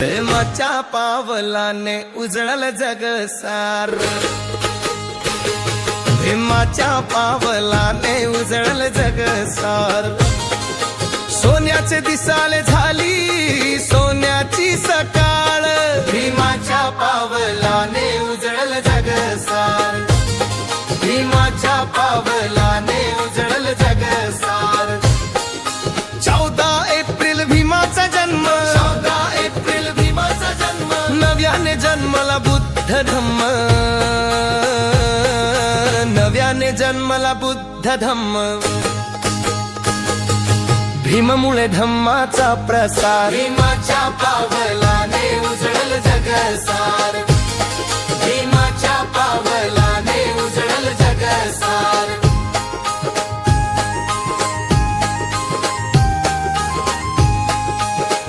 प्रेमाच्या पावलाने उजळल जग सार, प्रेमाच्या पावलाने उजळल जग सार। सोन्याचे दिसाले झाली सोन्याची सकाळ, भीमाच्या पावलाने उजळल जग सार, भीमाच्या पावलाने उजळल जग सार। 14 एप्रिल भीमाचा जन्म, 14 एप्रिल भीमाचा जन्म, नव्याने जन्मला बुद्ध धम्म, नव्याने जन्मला बुद्ध धम्म। भीममुळे धम्माचा प्रसार, भीमाच्या पावलाने उजळल जग सार, भीमाच्या पावलाने उजळल जग सार।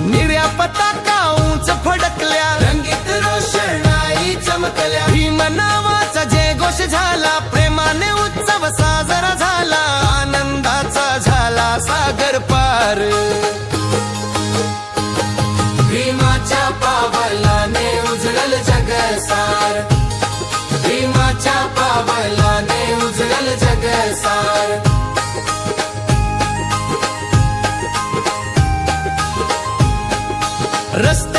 निळ्या पताका उंच फडकल्या, रंगीत रोषणाई चमकल्या, भीम नावाचा जय घोष झाला, प्रेमाने उत्सव साजरा झाला, आनंदाचा झाला सागर पार। भीमाच्या पावलाने उजळल जग सार, भीमाच्या पावलाने उजळल जग सार। रस्ते